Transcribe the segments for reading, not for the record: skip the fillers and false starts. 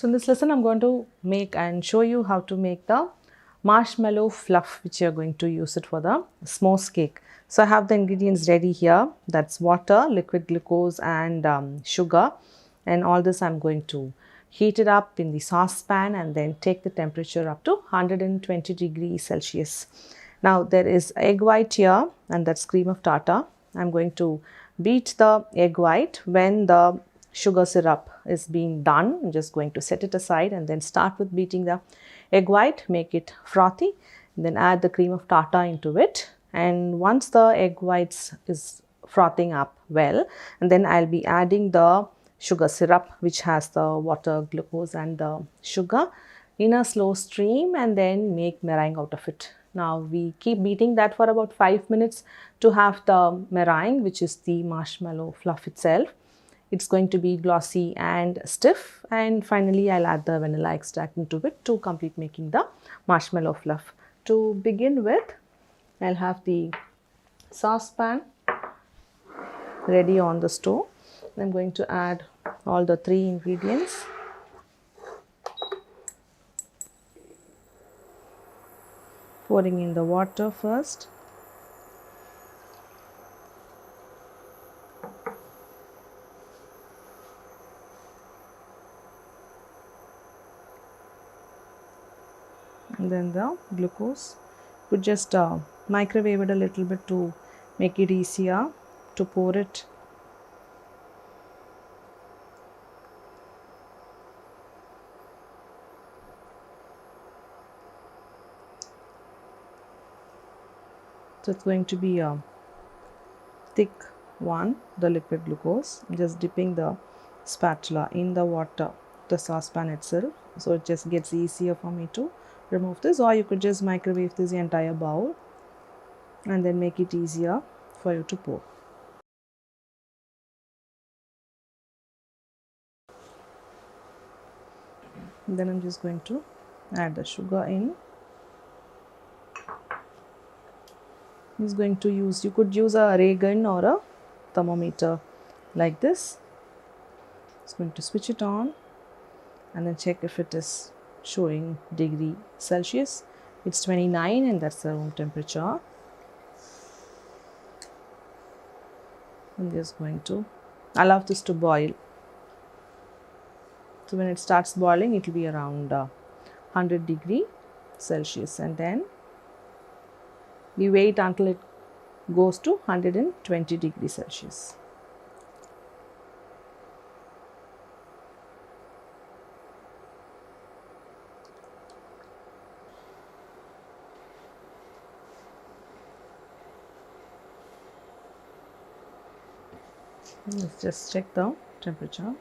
So in this lesson, I'm going to make and show you how to make the marshmallow fluff, which you're going to use it for the s'mores cake. So I have the ingredients ready here. That's water, liquid glucose and sugar. And all this I'm going to heat it up in the saucepan and then take the temperature up to 120 degrees Celsius. Now there is egg white here and that's cream of tartar. I'm going to beat the egg white. When the sugar syrup is being done, I'm just going to set it aside and then start with beating the egg white, make it frothy, then add the cream of tartar into it. And once the egg whites is frothing up well, and then I'll be adding the sugar syrup, which has the water, glucose and the sugar in a slow stream, and then make meringue out of it. Now we keep beating that for about 5 minutes to have the meringue, which is the marshmallow fluff itself. It's going to be glossy and stiff, and finally I'll add the vanilla extract into it to complete making the marshmallow fluff. To begin with, I'll have the saucepan ready on the stove. I'm going to add all the 3 ingredients. Pouring in the water first. And then the glucose. Could just microwave it a little bit to make it easier to pour it. So it's going to be a thick one, the liquid glucose. I'm just dipping the spatula in the water, the saucepan itself, so it just gets easier for me to remove this. Or you could just microwave this entire bowl and then make it easier for you to pour. And then I'm just going to add the sugar in. Is going to use, you could use a ray gun or a thermometer like this. It's going to switch it on and then check if it is showing degree Celsius. It's 29 and that's the room temperature. I'm just going to allow this to boil. So when it starts boiling, it will be around 100 degree Celsius, and then we wait until it goes to 120 degrees Celsius. Let's just check the temperature.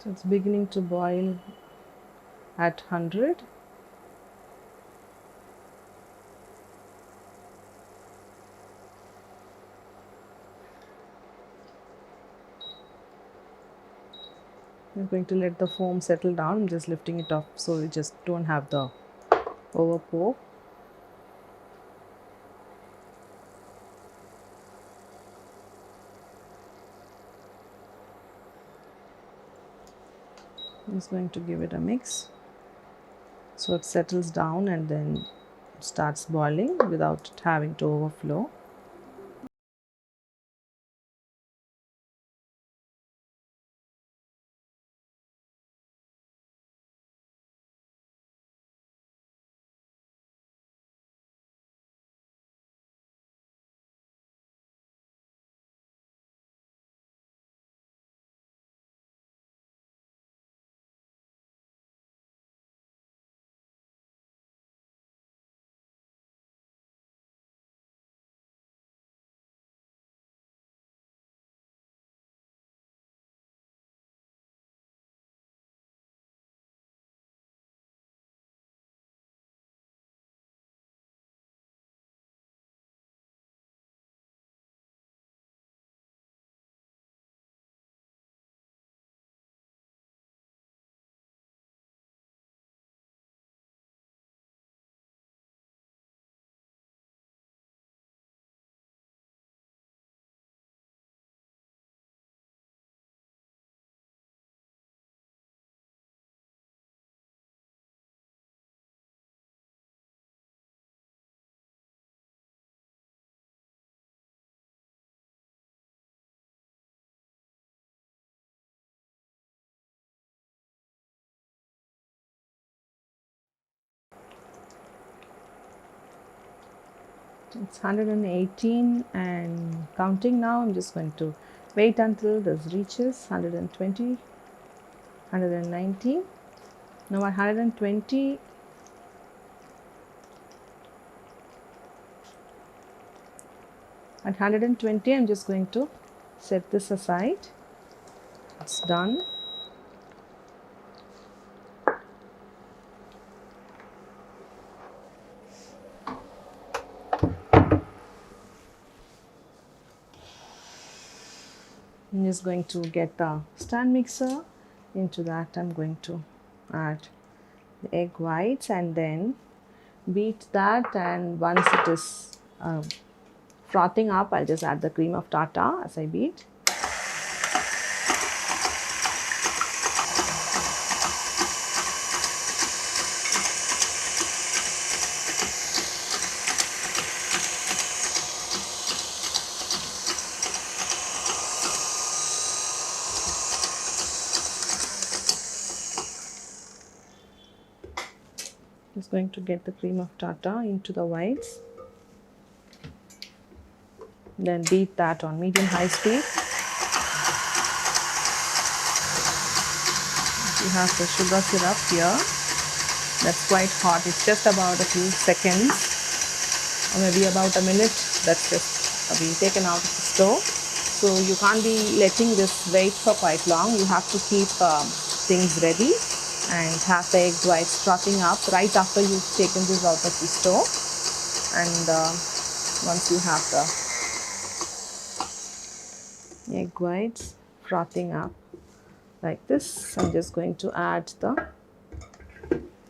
So it's beginning to boil at 100. I'm going to let the foam settle down. I'm just lifting it up so we just don't have the over pour. I'm just going to give it a mix so it settles down and then starts boiling without it having to overflow. It's 118 and counting now. I'm just going to wait until this reaches 120, 119. Now at 120, I'm just going to set this aside. It's done. I'm just going to get the stand mixer. Into that I'm going to add the egg whites and then beat that, and once it is frothing up, I'll just add the cream of tartar as I beat. Just going to get the cream of tartar into the whites, then beat that on medium high speed. You have the sugar syrup here. That's quite hot. It's just about a few seconds or maybe about a minute. That's just being taken out of the stove. So you can't be letting this wait for quite long. You have to keep things ready and have the egg whites frothing up right after you've taken this out of the stove. And once you have the egg whites frothing up like this, I'm just going to add the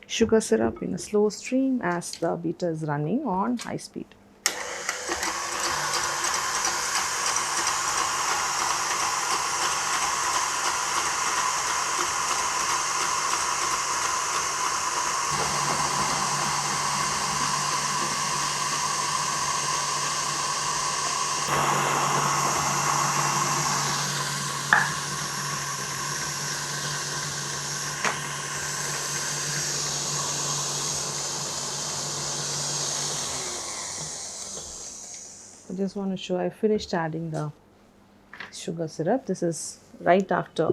sugar syrup in a slow stream as the beater is running on high speed. I just want to show I finished adding the sugar syrup. This is right after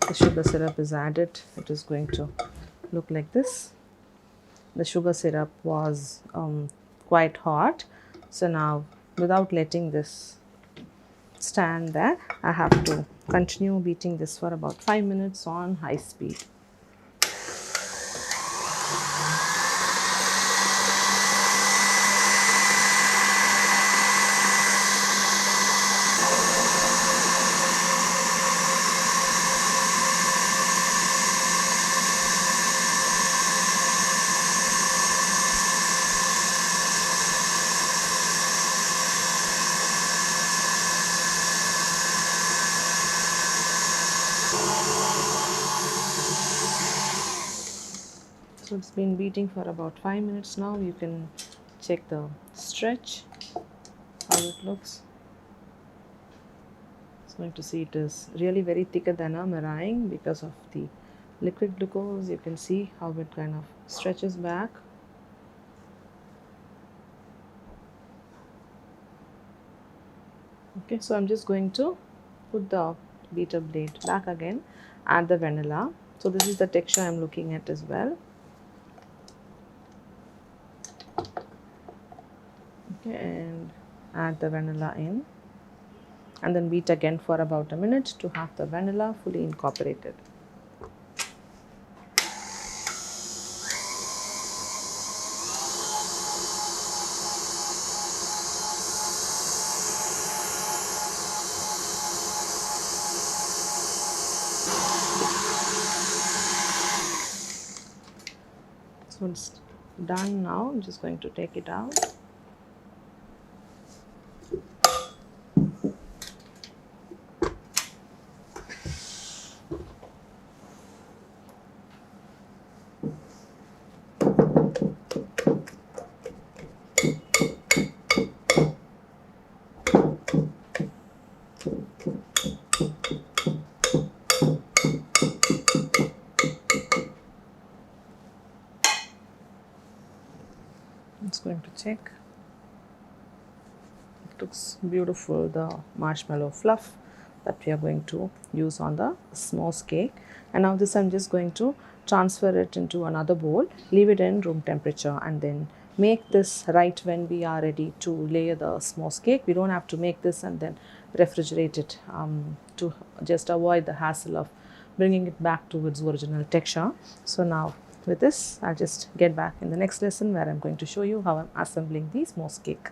the sugar syrup is added. It is going to look like this. The sugar syrup was quite hot, so now without letting this stand there, I have to continue beating this for about 5 minutes on high speed. So it's been beating for about 5 minutes now. You can check the stretch, how it looks. It's going to see it is really very thicker than a meringue because of the liquid glucose. You can see how it kind of stretches back. Okay, so I'm just going to put the beater blade back again, add the vanilla. So this is the texture I'm looking at as well. Okay, and add the vanilla in and then beat again for about a minute to have the vanilla fully incorporated. So it's done now. I'm just going to take it out. I'm just going to check. looks beautiful, the marshmallow fluff that we are going to use on the s'mores cake. And now this I'm just going to transfer it into another bowl, leave it in room temperature, and then make this right when we are ready to layer the s'mores cake. We don't have to make this and then refrigerate it to just avoid the hassle of bringing it back to its original texture. So now with this, I'll just get back in the next lesson where I'm going to show you how I'm assembling the s'mores cake.